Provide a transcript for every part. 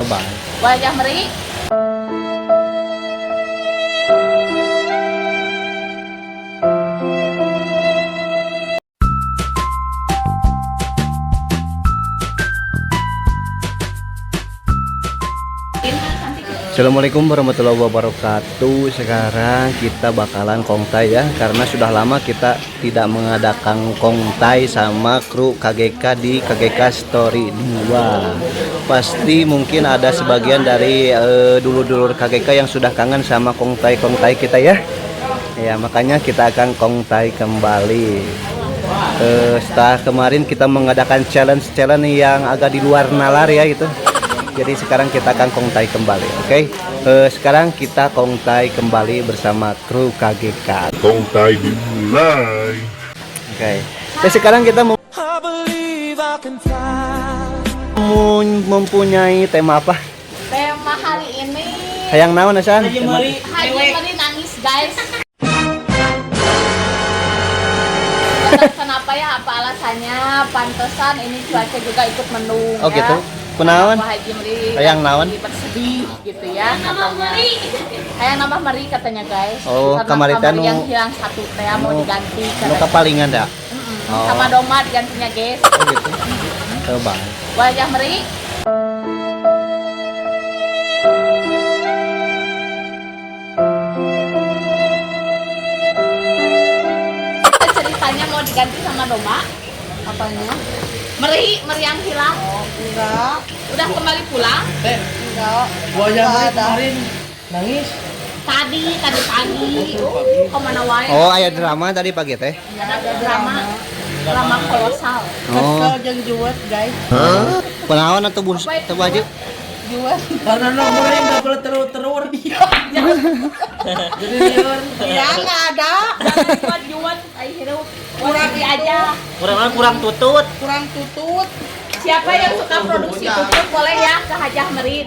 Coba. Wajah meri. Assalamualaikum warahmatullahi wabarakatuh. Sekarang kita bakalan kongtai ya, karena sudah lama kita tidak mengadakan kongtai sama kru KGK di KGK Story 2. Pasti mungkin ada sebagian dari dulur-dulur KGK yang sudah kangen sama kongtai-kongtai kita ya. Ya, makanya kita akan kongtai kembali. Setelah kemarin kita mengadakan challenge yang agak di luar nalar ya itu. Jadi sekarang kita akan kongtai kembali, oke? Sekarang kita kongtai kembali bersama kru KGK. Kongtai dimulai. Oke. Dan sekarang kita mempunyai tema apa? Tema hari ini Hayang naon asan? Haji Meri nangis guys. Kenapa ya? Apa alasannya? Pantesan ini cuaca juga ikut mendung. Oh ya. gitu. Kunaon? Haji Meri Hayang naon? bersedih gitu ya katanya. Hayang nambah Meri katanya guys. Oh, karena kamari teh kamar yang hilang satu teh mau diganti. Nu kapalingan dah. Oh. Sama domat gantinya guys. Oh gitu. Coba. Wajah Meri. Ceritanya mau diganti sama domba. Apanya? Meri yang hilang. Oh, enggak. Udah kembali pulang? Enggak. Wajah Meri kemarin nangis. Tadi pagi. Kemana wae? Oh, aya drama tadi pagi teh. Ada drama kolosal. Oh. Kesel jeung juwet, guys. Hah? Kunaon atuh bus? Teu wajib. Juwet. Karena nomor yang nggak boleh terur. Jadi liur. Ya enggak ada. Jangan juat ai hirup. Kurang aja. Kurang tutut. Kurang tutut. Siapa yang suka produksi tutut boleh ya ke Hajah Meri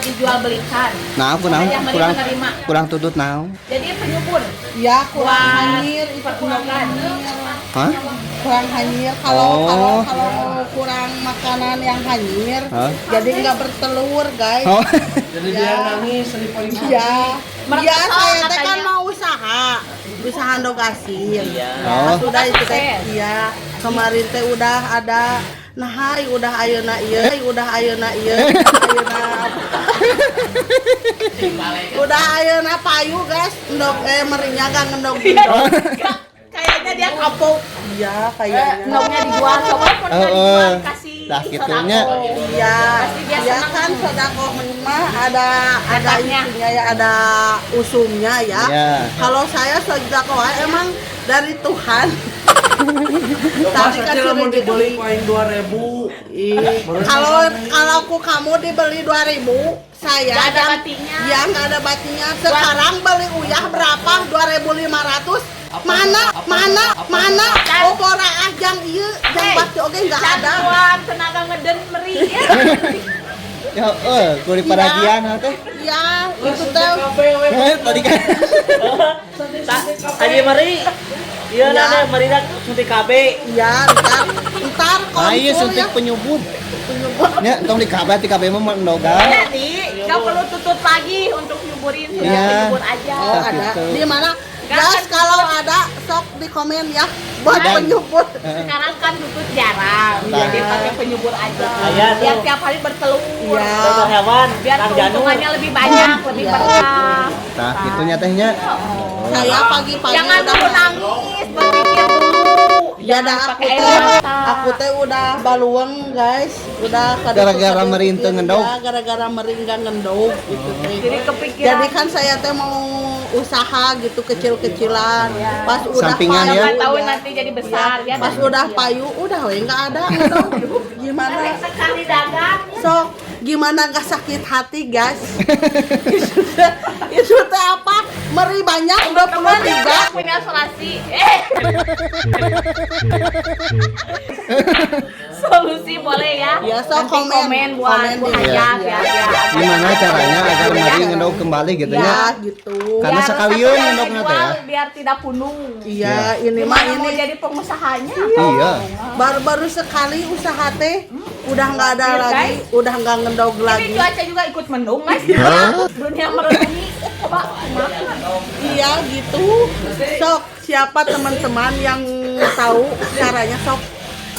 dijual belikan. Nah, kunaon? Hajah Meri menerima. Kurang tutut naon? Jadi penyubur. Ya kurang Buat hanyir, itu kurang hanyir. Hah? Kurang hanyir Oh. kalau kurang makanan yang hanyir. Hah? Jadi enggak bertelur, guys. Oh. Jadi dia nangis di polisi. Iya. Merekam Iya, saya teh kan katanya. mau usaha dogasil. Oh. Sudah itu teh. Sukses. Iya. Kemarin teh udah ada udah ayeuna ieu, udah ayeuna ieu, udah ayeuna payu, guys. Endog merinya gak ngendog gendog. Kayaknya dia kapok. Iya, kayaknya. Endognya dijual. Coba pun dijual kasih Dah gitunya. sodako. Iya, Pasti dia ya senang. kan sodako mah ada Letaknya. isunya ya, ada usumnya ya. Iya. Kalau saya sodako emang dari Tuhan. Tadi Tapi kecil mau dibeli rezeki. koin 2.000. Kalau kamu dibeli 2.000, saya Nggak ada dan- batinya. Ya nggak ada batinya. Sekarang beli uyah berapa? 2.500. Mana? Opora jang ieu, jang bati oge nggak ada. Cantuan tenaga ngeden Meri. Ya, kudu paragian teh. Ya, itu teh. Tadi kan. Haji Meri. Iya, Ya. nana Meri dah suntik KB. Ya, ntar Ayo konsul suntik ya. penyubur. Ya, tong di KB mah mendogan. Jadi nggak perlu tutut lagi untuk nyuburin, sudah Iya. penyubur aja. Oh, ada. gitu. Di mana? Nggak Guys, akan kalau ada sok di komen ya buat Dan- penyubur. Sekarang kan tutut jarang, Nah. jadi pakai penyubur aja. Iya, tuh. Biar tiap hari bertelur. Iya. Dokter hewan. Biar Kang Janu. keuntungannya lebih banyak, lebih berkah. Nah, gitunya tehnya. Saya pagi-pagi Jangan udah dulu nangis, berpikir dulu. Ya Jangan dah pakai air mata. aku teh udah balueng, guys. Udah Gara-gara Meri teu ngendog. Ya, gara-gara Meri nggak ngendog gitu teh. Jadi kepikiran. Jadi kan saya teh mau usaha gitu kecil-kecilan. Pas udah Sampingan payu, ya. Siapa tahu ya. nanti jadi besar. Ya, pas udah payu, udah we nggak ada ngendog. Gimana? sekali dagang. So, gimana nggak sakit hati, guys? itu teh apa? Meri banyak, 23. Punya asuransi. solusi boleh ya. Ya, so Nanti komen buat di- Bu Haja biar Gimana caranya agar Mari ngendog kembali gitu Ya ya? gitu. Karena biar sekalian resep yang ngendognya teh ya. dijual biar tidak punung. Iya, ini mah Gimana mau ini jadi pengusahanya? Iya. baru-baru sekali usaha teh udah nggak ada Iya, lagi, guys. udah nggak ngendog Ini lagi. cuaca juga ikut mendung guys. Hah? Dunia merendungi. Coba makan. Iya gitu. Sok siapa teman-teman yang tahu caranya sok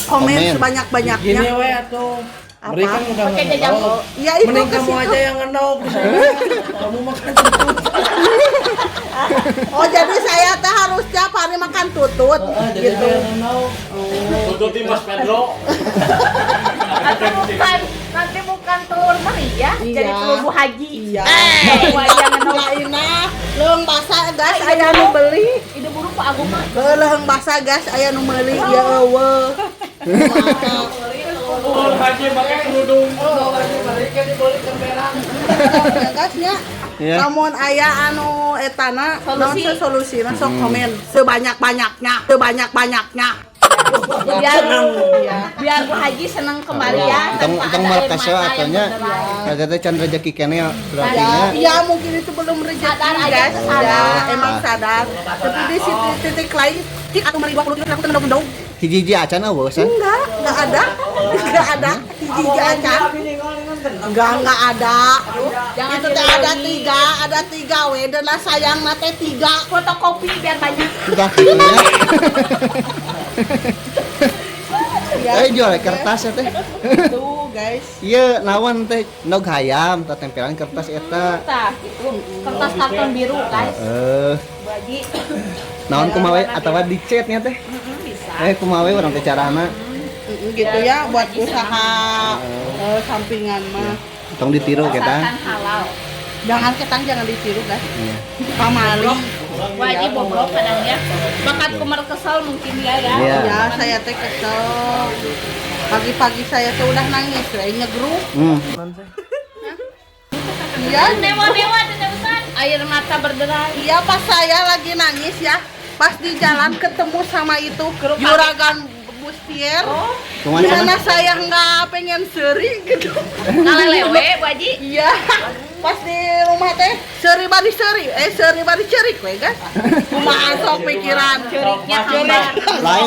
komen Komen. sebanyak-banyaknya. Gini we atuh. Apa? Mereka udah Pakai jajang. ngendog. Ya itu Mending ke kamu situ. aja yang ngendog. Kamu makan Oh jadi saya teh harus tiap hari makan tutut jadi gitu. yang ngendog. Tututi Mas Pedro. Nanti bukan telur meri ya, Iya. jadi telur Bu Haji. Iya. Bu Haji yang ngendong. Ya ina, leung basa guys Ide aya nu burung. beli. Ide burung Pak Agung mah. Leung basa guys aya nu meuli ya eueuh. Telur haji pakai kerudung. Ya guys nya. Iya. Namun aya anu etana naon Solusi. solusina sok komen sebanyak-banyaknya, sebanyak-banyaknya. Biar Bu Haji senang kembali ya. Entong tanpa entong ada air markasnya mata yang atunya berderai. ada teh can rezeki kene berarti Ya, nya. ya mungkin itu belum rezeki Sadar aja, guys. sadar. Ya, emang sadar. Tapi di titik lain, tik atau mari 20 kilo aku tendang-tendang. Hiji-hiji acan eueuh san. Enggak ada. Enggak ada. Hiji acan. Enggak ada. Jangan Itu teh ada tiga we, dan sayang teh 3. Fotokopi biar banyak. Udah gitu nya. Ya, Jual kertas ya teh. tuh guys. Iya, naon teh nog hayam teh tempelan kertas eta. Tah, itu kertas karton biru guys. Bu Haji Naon kumawe atawa dicetnya teh. bisa. Kumawe urang teh carana. Gitu ya buat usaha sampingan mah. Tong ditiru kita. Asalkan halal. Jangan ketang jangan ditiru guys. Iya. Pamali. Bu Haji bobrok kadang ya. Bakat kumar kesel mungkin ya ya. Iya. Ya, saya teh kesel. Pagi-pagi saya tuh udah nangis, saya nyegruk. Iya, Dewa-dewa teman air mata berderai. iya pas saya lagi nangis ya, pas di jalan ketemu sama itu juragan bustier. Cuman Karena sana saya nggak pengen seri gitu. Ngalelewe Bu Haji. Iya, pas di rumah teh seri bari cerik we guys. Kumaha sok pikiran Curignya hambar. lain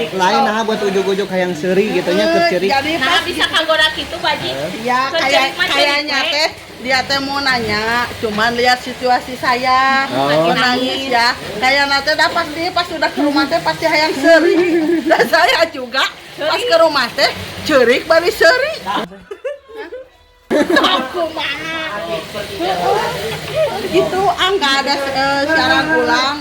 lain nah buat ujuk-ujuk hayang seuri gitu nya keur ceurik. Jadi Nah pas bisa kagoda gitu Bu Haji. ya Ke kayak cerik mah cerik kayaknya we. teh dia teh mau nanya, cuman lihat situasi saya Oh. lagi nangis ya. Kayak nanti dah pas sudah ke rumah teh pasti hayang seri. Dan saya juga pas ke rumah teh cerik bari seri. Aku mah itu nggak ada siaran ulang.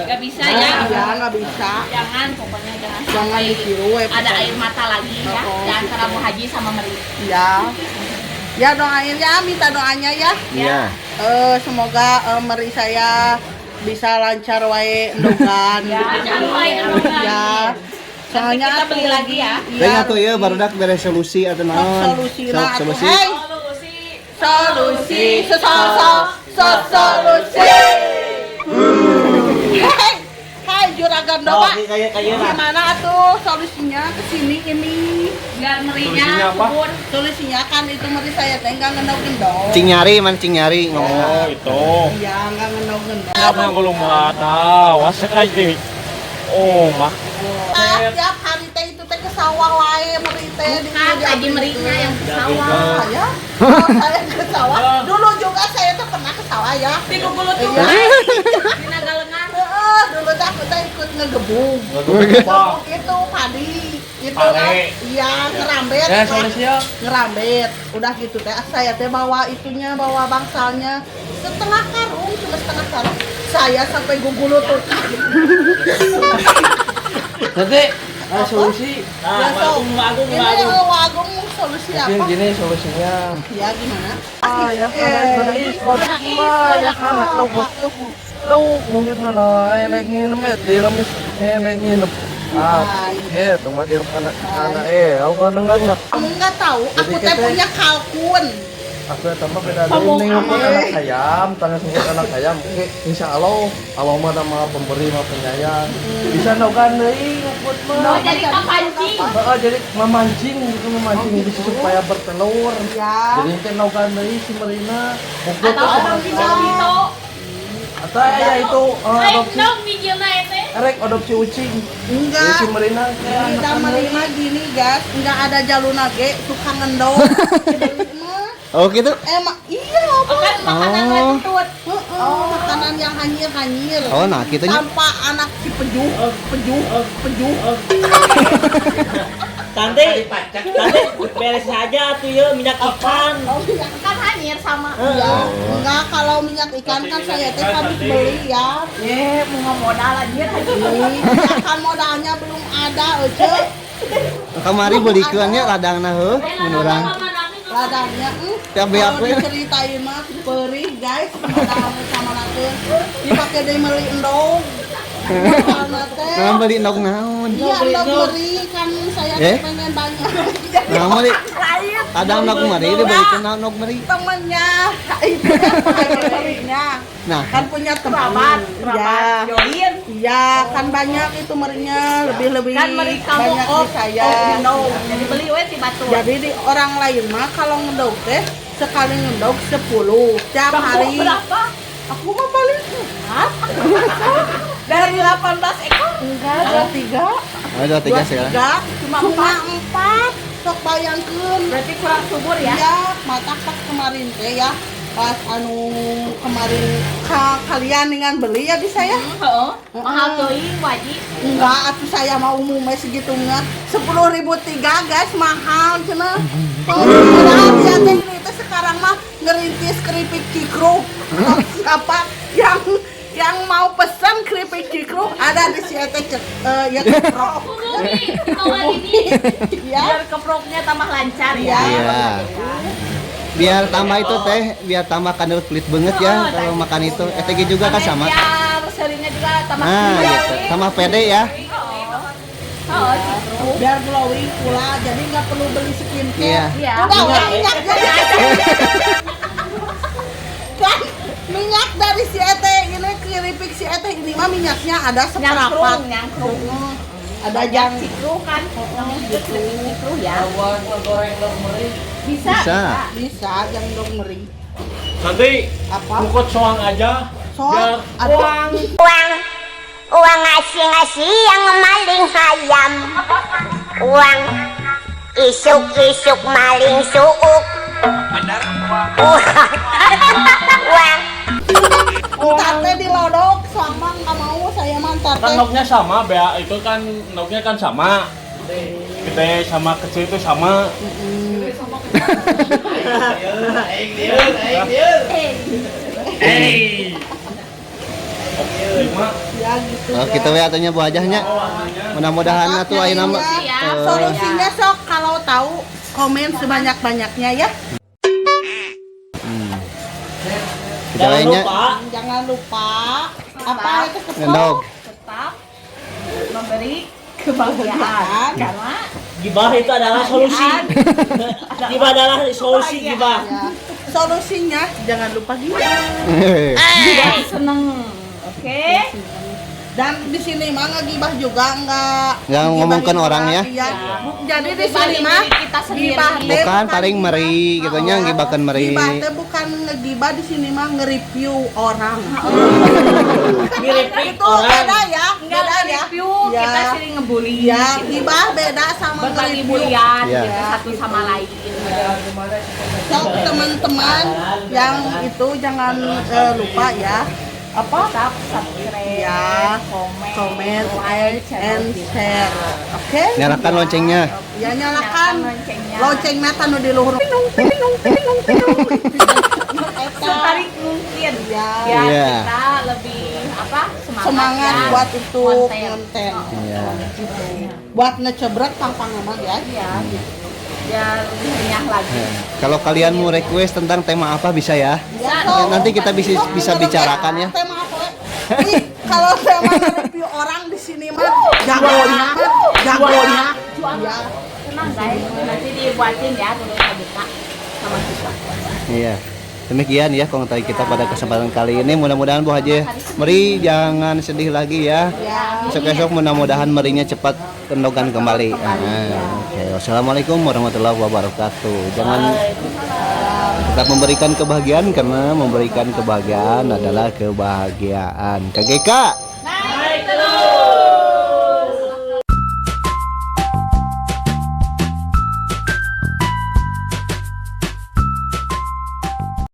Gak bisa ya. Ya nggak bisa. Jangan pokoknya jangan Jangan sampai ditiru we. ada air mata lagi ya Oh. di antara Bu Haji sama Meri. Ya. Ya doain ya, minta doanya ya. Iya. Semoga Meri saya bisa lancar wae endogan. Ya, jangan lupa ya, endogan. Ya. Soalnya kita beli lagi ya. Teh atuh ieu barudak beres solusi atau naon? Solusi Sok lah. solusi. Hey, solusi, solusi. Hey, hai juragan doa. Kayak Gimana atuh solusinya ke sini ini? Biar Merinya Solusinya apa? kubur. Solusinya kan itu Meri saya teh enggak ngendog-ngendog. Cing nyari man cing nyari ngomong. Oh, itu. Iya, enggak ngendog-ngendog. Kenapa yang belum tahu? Sekali. Oh, mak. Tiap hari teh itu teh ke sawah wae Meri teh Kan Haji Merinya yang ke sawah. saya. Oh, saya ke sawah. Dulu juga saya tuh pernah ke sawah ya. Di Gugulut tuh. Iya. Di Nagalengan. Dulu tuh aku teh ikut ngegebung. Wah. Itu padi. Itu Padi. kan. Iya, ngerambet. Ya, solusinya. Ngerambet. Udah gitu teh saya teh bawa itunya, bawa bangsalnya setengah karung, cuma setengah karung. Saya sampai gugur lutut. Nanti ada solusi. Ya, so, ini wagung solusi apa? Gini solusinya. Ya gimana? Ya kan, ya kan, mungkin naik nginep ya, diramis, naik nginep. Tempat di anak, aku kan enggak. Kamu nggak tahu, aku teh punya kalkun. aku tambah beda dari nengok anak ayam, tanya sebut anak ayam. Oke, insya Allah mah nama pemberi mah penyayang. Bisa nogan deui ngukut No, mah. jadi kapancing. Jadi memancing gitu memancing bisa supaya bertelur. Ya. Jadi teh nogan deui si Marina. Ngukut Atau orang Cito. atau ya itu adopsi. Dong mijilna eta. Erek adopsi ucing. Jadi Enggak. si Marina Kita menerima gini guys, enggak ada jaluna ge suka ngendong. Oh gitu. Emang iya apa? Kan makanan lentut. Makanan yang hanyir-hanyir. Oh nah kita Tanpa anak si pejuh. Tante, beres saja tuh ya minyak ikan. Kan hanyir sama. Ya, enggak kalau minyak ikan kan saya teh habis beli ya. Mau modal aja. Ya kan modalnya belum ada ece. kamari belikeunnya ladangna heuh mun urang. Ladangnya Cabe kalau aku ya. diceritain mah perih guys, modalnya sama nakeun. Dipake deui meuli endog. Modalna teh. Nah beli endog naon? Iya, endog beri kan saya Eh? pengen banyak. Nah beli ada endog mari dibelikeun endog mari. Temennya itu kan merinya. Nah, Kan punya teman. Ya. Join. Iya, kan banyak itu merinya, lebih-lebih Kan meri kamu banyak di saya. Jadi beli we ti batu. Jadi di orang lain mah kalau ngedog teh sekali ngedog 10 tiap hari. Berapa? Aku mah paling Dari 18 ekor? enggak, 23. ada 3 sekarang. Cuma 4. Sok bayangkeun. Berarti kurang subur ya? Ya, mata pas kemarin teh ya. Pas kemarin kalian dengan beli ya bisa ya. Heeh. Mahal teuing wajib. Enggak, atuh saya mau umumnya segitunya 10.003 guys, mahal cenah. Padahal dia teh ini teh sekarang mah ngerintis keripik cikruk. Siapa yang mau pesan keripik cikruk ada di si teh ya cekrok. Bumi, kalau ini Ya. biar keproknya tambah lancar ya. Iya. Biar tambah itu teh, biar tambah kandel kulit banget ya kalau makan itu. ETG juga kan sama. Biar seringnya juga tambah Nah, gitu. Tambah pede ya. Oh, gitu. Biar glowing pula, jadi nggak perlu beli skincare. Iya. Iya. Udah minyak jadi kan minyak dari si Ete ini keripik si Ete ini mah minyaknya ada seperempat. Nyangkrung. Ada Ada yang cikru kan? Gitu. Cikru ya. goreng dog meri. Bisa. bisa yang dong meri. Nanti Apa? ngukut soang aja. Soal ada Uang ngasih-ngasih yang maling hayam. Uang isuk-isuk maling suuk. Uang entar teh dilodok sama nggak mau saya mantar Kan teh. nognya sama, Bea. Itu kan nognya kan sama. Gede sama kecil itu sama. Hey. Lima. Ya gitu. Oh, kita we atunya Bu Hajahnya. Mudah-mudahan atuh ayeuna mah Solusinya sok kalau tahu komen sebanyak-banyaknya ya. kita we nya Jangan lupa apa itu endog. Tetap memberi kebahagiaan karena Gibah itu adalah solusi. Gibah adalah solusi gibah. Ya. Solusinya jangan lupa gitu. tidak seneng. Oke. Dan di sini mah ngegibah juga Nggak ngibahin ngomongkan orang ya? Iya. Jadi di sini Dibanding mah diri kita sendiri. gibah teh Bukan paling meri gitu nya ngibakeun meri. Gibah teh bukan ngegibah, di sini mah nge-review orang. Nge-review Itu orang. beda ya, Enggak beda ada ya. review, Ya. kita sering ngebully. Ya, gibah beda sama Berbagi nge-review. bulian Iya. gitu, satu sama lain. So, teman-teman yang itu jangan lupa ya. Apa? Tetap subscribe, Ya, komen, like, and share. Oke? Nyalakan loncengnya. Ya nyalakan loncengnya. loncengnya tanu di luhur. Pinung. Setarik mungkin Ya. ya Iya. kita lebih apa Semangat ya. buat itu konten. Iya. Buat ngecebrek pang-pang nama ya. Iya, biar lebih renyah lagi. Kalau kalian mau request tentang tema apa bisa ya? Ya, Nanti kita bisa bicarakan ya. Tema apa? Ih, kalau tema review orang di sini mah jagonya. Ya. Tenang guys, nanti dibuatin ya dulu buka. sama kita. Iya. Demikian ya kontai kita pada kesempatan kali ini. Mudah-mudahan Bu Haji Meri jangan sedih lagi ya. Esok-esok mudah-mudahan Merinya cepat kendogan kembali. Oke. Wassalamualaikum warahmatullahi wabarakatuh. Jangan tetap memberikan kebahagiaan karena memberikan kebahagiaan adalah kebahagiaan. KGK.